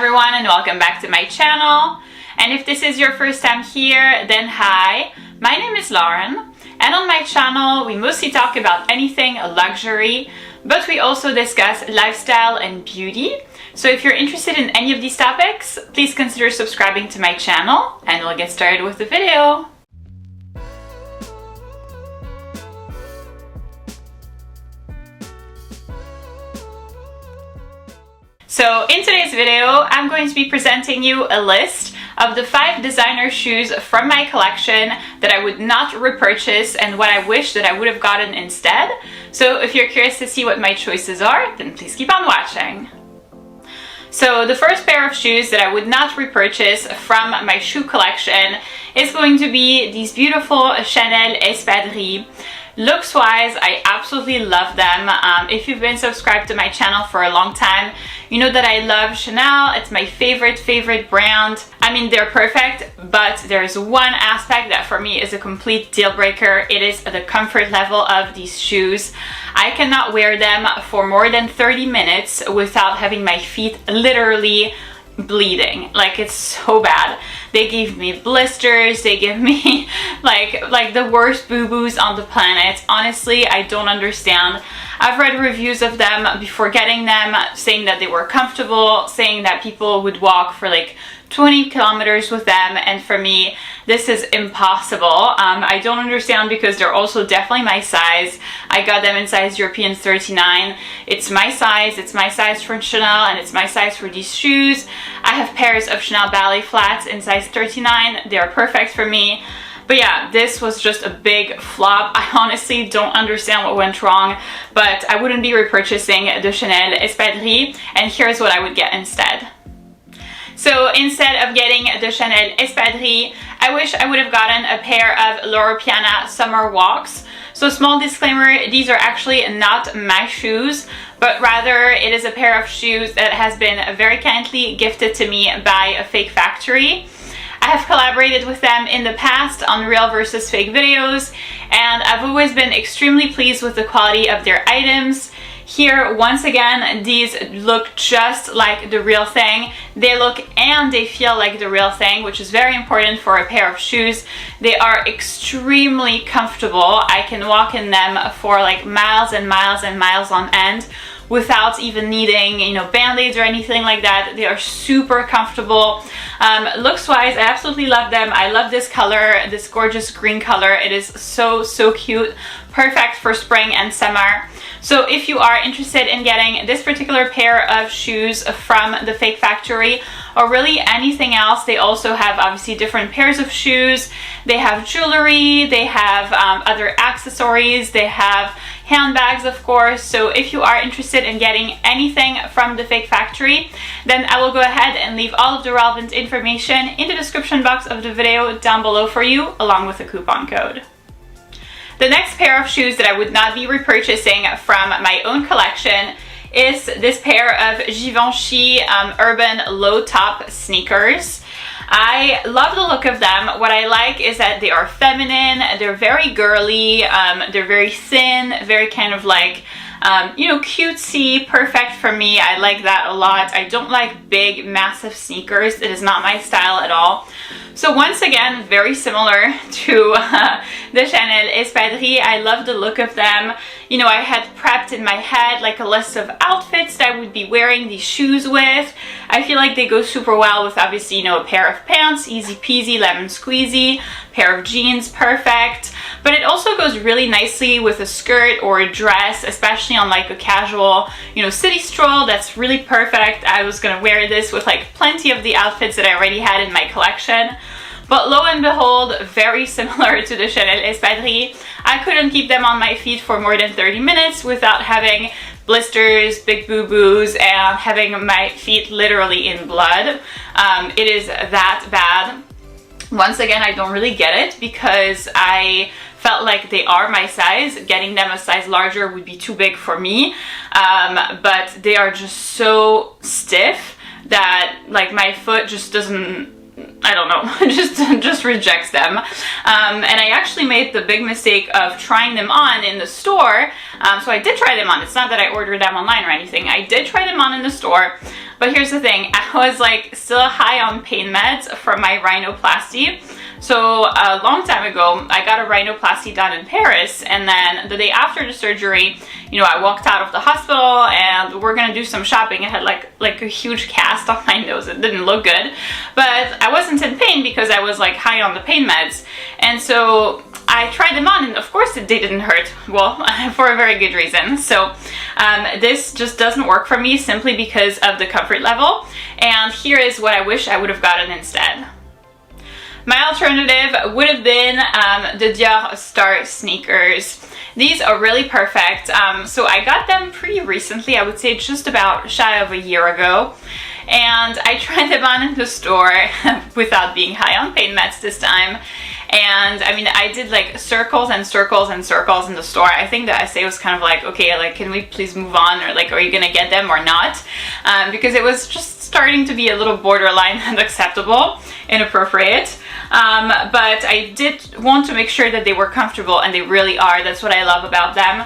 everyone, and welcome back to my channel. And if this is your first time here, then hi, my name is Lauren, and on my channel we mostly talk about anything luxury, but we also discuss lifestyle and beauty. So if you're interested in any of these topics, please consider subscribing to my channel, and we'll get started with the video. So in today's video, I'm going to be presenting you a list of the 5 designer shoes from my collection that I would not repurchase and what I wish that I would have gotten instead. So if you're curious to see what my choices are, then please keep on watching. So the first pair of shoes that I would not repurchase from my shoe collection is going to be these beautiful Chanel espadrilles. Looks wise, I absolutely love them. If you've been subscribed to my channel for a long time, you know that I love Chanel. It's my favorite brand. I mean, they're perfect, but there's one aspect that for me is a complete deal breaker. It is the comfort level of these shoes. I cannot wear them for more than 30 minutes without having my feet literally bleeding. Like, it's so bad. They gave me blisters, they give me like the worst boo-boos on the planet. Honestly, I don't understand. I've read reviews of them before getting them, saying that they were comfortable, saying that people would walk for like 20 kilometers with them, and for me this is impossible. I don't understand because they're also definitely my size. I got them in size European 39. It's my size for Chanel, and it's my size for these shoes. I have pairs of Chanel ballet flats in size 39. They're perfect for me. But yeah, this was just a big flop. I honestly don't understand what went wrong, but I wouldn't be repurchasing the Chanel espadrilles, and here's what I would get instead. So instead of getting the Chanel espadrilles, I wish I would have gotten a pair of Loro Piana summer walks. So small disclaimer, these are actually not my shoes, but rather it is a pair of shoes that has been very kindly gifted to me by a fake factory. I have collaborated with them in the past on real versus fake videos, and I've always been extremely pleased with the quality of their items. Here, once again, these look just like the real thing. They look and they feel like the real thing, which is very important for a pair of shoes. They are extremely comfortable. I can walk in them for like miles and miles and miles on end without even needing, band-aids or anything like that. They are super comfortable. Looks wise, I absolutely love them. I love this color, this gorgeous green color. It is so cute. Perfect for spring and summer. So if you are interested in getting this particular pair of shoes from the fake factory, or really anything else, they also have obviously different pairs of shoes. They have jewelry, they have other accessories, they have handbags, of course. So if you are interested in getting anything from the fake factory, then I will go ahead and leave all of the relevant information in the description box of the video down below for you, along with a coupon code. The next pair of shoes that I would not be repurchasing from my own collection is this pair of Givenchy urban low top sneakers. I love the look of them. What I like is that they are feminine, they're very girly, they're very thin, very kind of like cutesy, perfect for me. I like that a lot. I don't like big, massive sneakers. It is not my style at all. So once again, very similar to the Chanel espadrilles. I love the look of them. I had prepped in my head like a list of outfits that I would be wearing these shoes with. I feel like they go super well with obviously, a pair of pants, easy peasy, lemon squeezy, pair of jeans, perfect. But it also goes really nicely with a skirt or a dress, especially on like a casual, city stroll. That's really perfect. I was gonna wear this with like plenty of the outfits that I already had in my collection. But lo and behold, very similar to the Chanel espadrilles. I couldn't keep them on my feet for more than 30 minutes without having blisters, big boo-boos, and having my feet literally in blood. It is that bad. Once again, I don't really get it because I felt like they are my size. Getting them a size larger would be too big for me, but they are just so stiff that like my foot just doesn't, I don't know, just rejects them. And I actually made the big mistake of trying them on in the store. So I did try them on. It's not that I ordered them online or anything. I did try them on in the store. But here's the thing, I was like still high on pain meds from my rhinoplasty. So a long time ago, I got a rhinoplasty done in Paris, and then the day after the surgery, you know, I walked out of the hospital and we're gonna do some shopping. I had like a huge cast on my nose. It didn't look good, but I wasn't in pain because I was like high on the pain meds. And so I tried them on, and of course they didn't hurt. Well, for a very good reason. So this just doesn't work for me simply because of the comfort level. And here is what I wish I would have gotten instead. My alternative would have been the Dior Star sneakers. These are really perfect. So I got them pretty recently, I would say just about shy of a year ago. And I tried them on in the store without being high on pain meds this time. And I mean, I did like circles and circles and circles in the store. I think the essay was kind of like, okay, like, can we please move on? Or like, are you gonna get them or not? Because it was just starting to be a little borderline unacceptable, inappropriate. But I did want to make sure that they were comfortable, and they really are. That's what I love about them.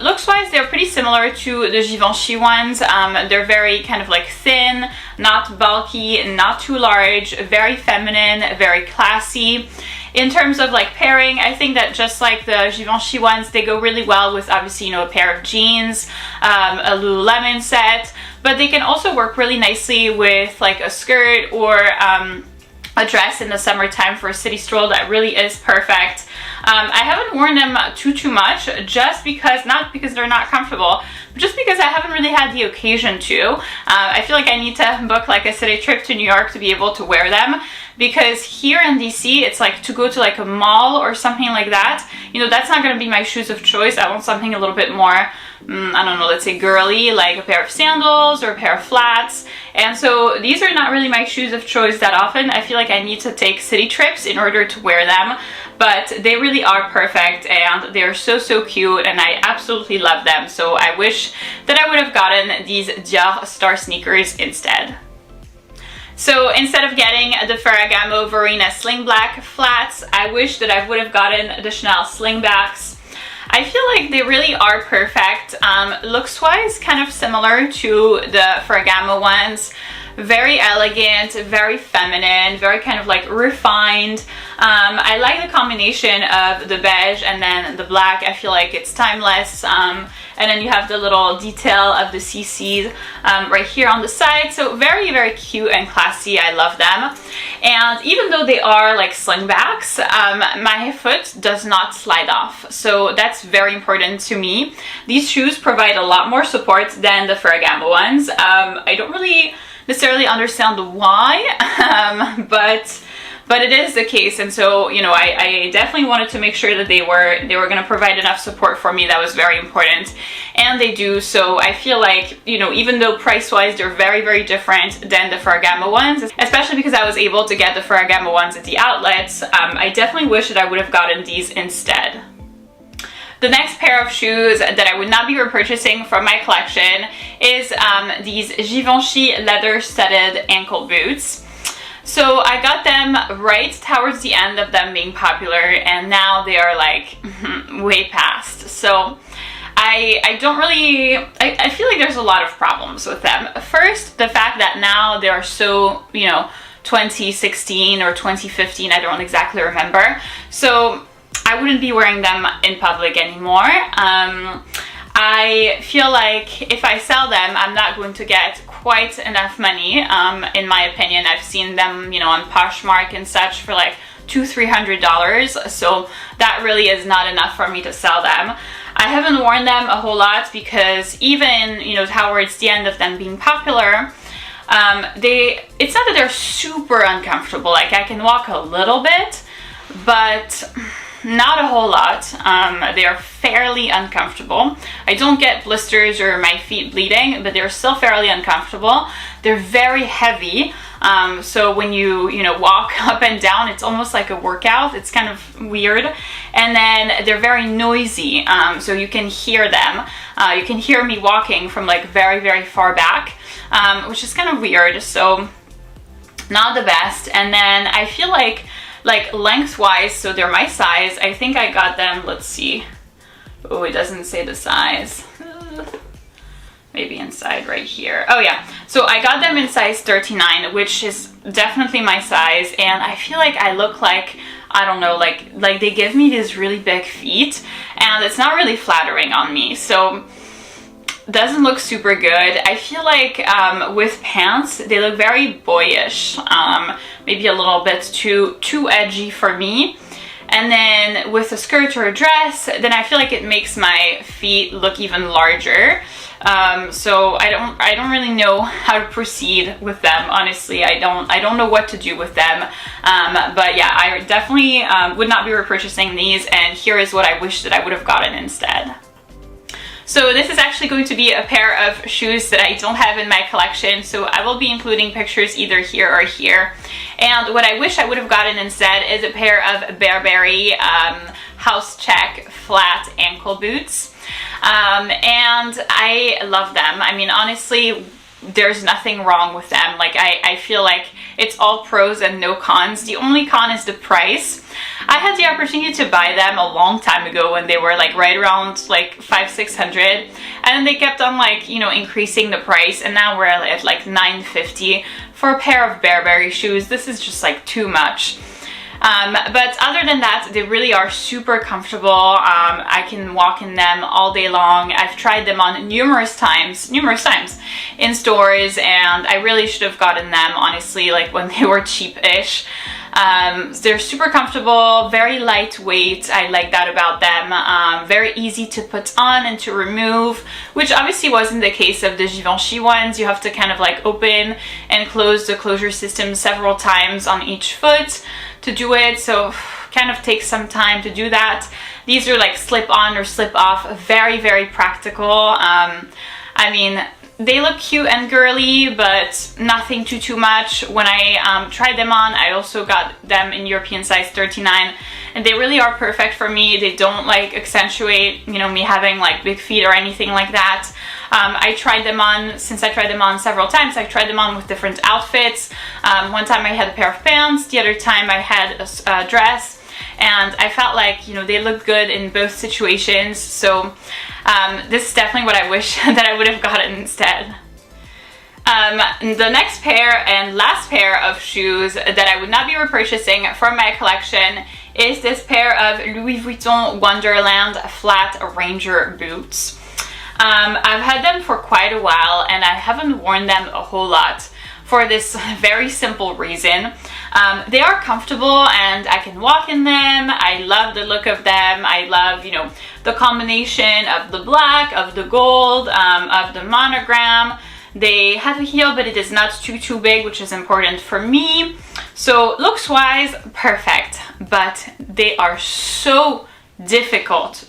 Looks wise, they're pretty similar to the Givenchy ones. They're very kind of like thin, not bulky, not too large, very feminine, very classy. In terms of like pairing, I think that just like the Givenchy ones, they go really well with obviously, you know, a pair of jeans, a Lululemon set, but they can also work really nicely with like a skirt or a dress in the summertime for a city stroll. That really is perfect. I haven't worn them too much, just because, not because they're not comfortable, but just because I haven't really had the occasion to. I feel like I need to book like a city trip to New York to be able to wear them, because here in DC, it's like to go to like a mall or something like that, you know, that's not going to be my shoes of choice. I want something a little bit more, I don't know, let's say girly, like a pair of sandals or a pair of flats. And so these are not really my shoes of choice that often. I feel like I need to take city trips in order to wear them, but they really are perfect, and they're so cute, and I absolutely love them. So I wish that I would have gotten these Dior Star sneakers instead. So instead of getting the Ferragamo Verena Sling Black flats, I wish that I would have gotten the Chanel Slingbacks. I feel like they really are perfect. Looks wise, kind of similar to the Ferragamo ones. Very elegant, very feminine, very kind of like refined. I like the combination of the beige and then the black. I feel like it's timeless. And then you have the little detail of the CCs right here on the side. So very cute and classy. I love them. And even though they are like slingbacks, my foot does not slide off. So that's very important to me. These shoes provide a lot more support than the Ferragamo ones. I don't really necessarily understand why, but it is the case. And so, you know, I definitely wanted to make sure that they were going to provide enough support for me. That was very important, and they do. So I feel like, you know, even though price-wise they're very different than the Ferragamo ones, especially because I was able to get the Ferragamo ones at the outlets, I definitely wish that I would have gotten these instead. The next pair of shoes that I would not be repurchasing from my collection is these Givenchy leather studded ankle boots. So I got them right towards the end of them being popular, and now they are like way past. So I don't really, I feel like there's a lot of problems with them. First, the fact that now they are so, you know, 2016 or 2015, I don't exactly remember. So I wouldn't be wearing them in public anymore. I feel like if I sell them, I'm not going to get quite enough money, in my opinion. I've seen them, you know, on Poshmark and such for like $200-300, so that really is not enough for me to sell them. I haven't worn them a whole lot because even, you know, towards the end of them being popular, it's not that they're super uncomfortable. Like, I can walk a little bit, but not a whole lot. They are fairly uncomfortable. I don't get blisters or my feet bleeding, but they're still fairly uncomfortable. They're very heavy. So when you know, walk up and down, it's almost like a workout. It's kind of weird. And then they're very noisy. So you can hear them. You can hear me walking from like very far back, which is kind of weird. So not the best. And then I feel like lengthwise, so they're my size. I think I got them, let's see. Oh, it doesn't say the size. maybe inside right here. Oh yeah, so I got them in size 39, which is definitely my size, and I feel like I look like, I don't know, like they give me these really big feet, and it's not really flattering on me, so doesn't look super good. I feel like with pants, they look very boyish, maybe a little bit too edgy for me. And then with a skirt or a dress, then I feel like it makes my feet look even larger. So I don't really know how to proceed with them. Honestly, I don't know what to do with them. But yeah, I definitely would not be repurchasing these. And here is what I wish that I would have gotten instead. So this is actually going to be a pair of shoes that I don't have in my collection, so I will be including pictures either here or here. And what I wish I would have gotten instead is a pair of Burberry house check flat ankle boots. And I love them. I mean, honestly, there's nothing wrong with them. Like I feel like it's all pros and no cons. The only con is the price. I had the opportunity to buy them a long time ago when they were like right around like $500-600, and then they kept on like, you know, increasing the price, and now we're at like $950 for a pair of Burberry shoes. This is just like too much. But other than that, they really are super comfortable. I can walk in them all day long. I've tried them on numerous times in stores, and I really should have gotten them, honestly, like when they were cheap-ish. They're super comfortable, very lightweight. I like that about them. Very easy to put on and to remove, which obviously wasn't the case of the Givenchy ones. You have to kind of like open and close the closure system several times on each foot to do it, so kind of takes some time to do that. These are like slip on or slip off, very, very practical. I mean, they look cute and girly, but nothing too much. When I tried them on, I also got them in European size 39, and they really are perfect for me. They don't like accentuate, you know, me having like big feet or anything like that. I tried them on, since I tried them on several times, I tried them on with different outfits. One time I had a pair of pants, the other time I had a dress, and I felt like, you know, they looked good in both situations. So this is definitely what I wish that I would have gotten instead. The next pair and last pair of shoes that I would not be repurchasing from my collection is this pair of Louis Vuitton Wonderland flat Ranger boots. I've had them for quite a while, and I haven't worn them a whole lot for this very simple reason. They are comfortable and I can walk in them. I love the look of them. I love, you know, the combination of the black, of the gold, of the monogram. They have a heel, but it is not too big, which is important for me. So looks wise, perfect, but they are so difficult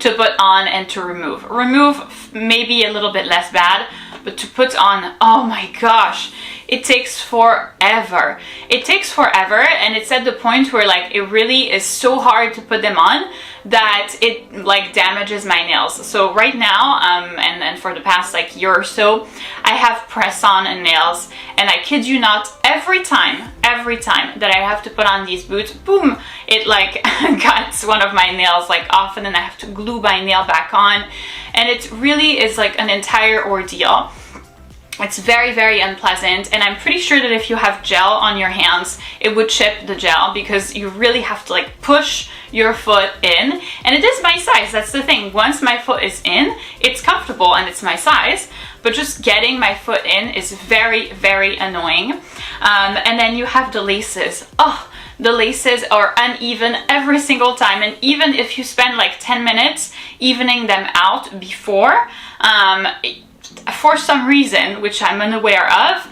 to put on and to remove. Remove maybe a little bit less bad, but to put on, oh my gosh, it takes forever. It takes forever, and it's at the point where like it really is so hard to put them on that it like damages my nails. So right now, and for the past like year or so, I have press-on nails, and I kid you not, every time that I have to put on these boots, boom, it like cuts one of my nails like off, and then I have to glue my nail back on, and it really is like an entire ordeal. It's very, very unpleasant, and I'm pretty sure that if you have gel on your hands, it would chip the gel, because you really have to like push your foot in, and it is my size. That's the thing. Once my foot is in, it's comfortable and it's my size, but just getting my foot in is very, very annoying. And then you have the laces. Oh, the laces are uneven every single time, and even if you spend like 10 minutes evening them out before, for some reason, which I'm unaware of,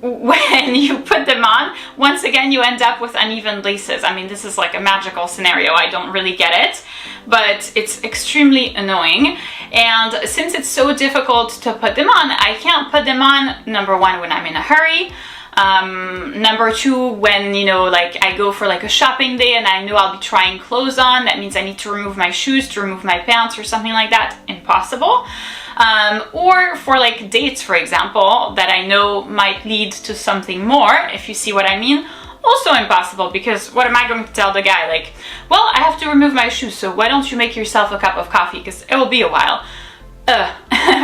when you put them on, once again you end up with uneven laces. I mean, this is like a magical scenario. I don't really get it, but it's extremely annoying. And since it's so difficult to put them on, I can't put them on, number one, when I'm in a hurry. Number two, when, you know, like I go for like a shopping day and I know I'll be trying clothes on, that means I need to remove my shoes, to remove my pants or something like that. Impossible. Or for like dates, for example, that I know might lead to something more, if you see what I mean. Also impossible, because what am I going to tell the guy? Like, well, I have to remove my shoes, so why don't you make yourself a cup of coffee, because it will be a while.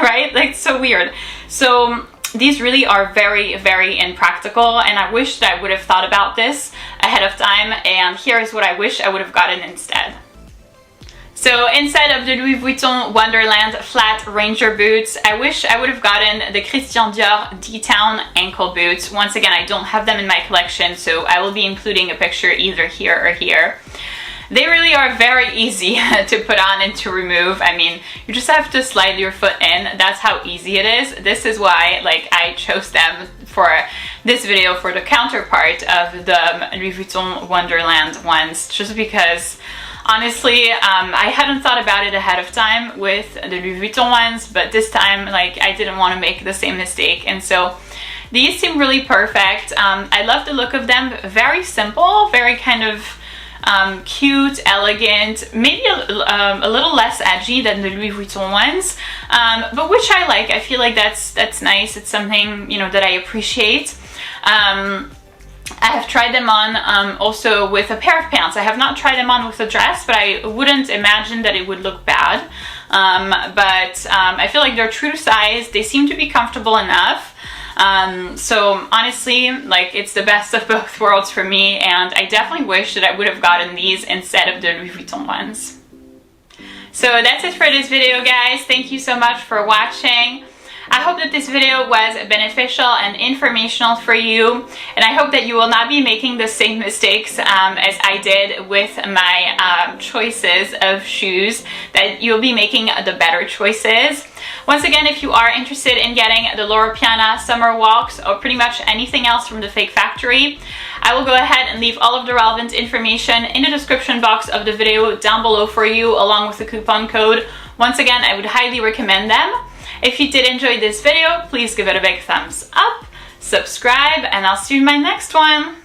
right? Like, so weird. So these really are very, very impractical, and I wish that I would have thought about this ahead of time, and here's what I wish I would have gotten instead. So instead of the Louis Vuitton Wonderland flat Ranger boots, I wish I would have gotten the Christian Dior D-Town ankle boots. Once again, I don't have them in my collection, so I will be including a picture either here or here. They really are very easy to put on and to remove. I mean, you just have to slide your foot in. That's how easy it is. This is why, like, I chose them for this video for the counterpart of the Louis Vuitton Wonderland ones, just because honestly, I hadn't thought about it ahead of time with the Louis Vuitton ones, but this time, like, I didn't want to make the same mistake, and so these seem really perfect. I love the look of them. Very simple, very kind of cute, elegant, maybe a little less edgy than the Louis Vuitton ones, but which I like. I feel like that's nice. It's something, you know, that I appreciate. I have tried them on also with a pair of pants. I have not tried them on with a dress, but I wouldn't imagine that it would look bad. I feel like they're true to size. They seem to be comfortable enough. So honestly, like, it's the best of both worlds for me, and I definitely wish that I would have gotten these instead of the Louis Vuitton ones. So that's it for this video, guys. Thank you so much for watching. I hope that this video was beneficial and informational for you, and I hope that you will not be making the same mistakes as I did with my choices of shoes, that you'll be making the better choices. Once again, if you are interested in getting the Loro Piana summer walks or pretty much anything else from the Fake Factory, I will go ahead and leave all of the relevant information in the description box of the video down below for you, along with the coupon code. Once again, I would highly recommend them. If you did enjoy this video, please give it a big thumbs up, subscribe, and I'll see you in my next one.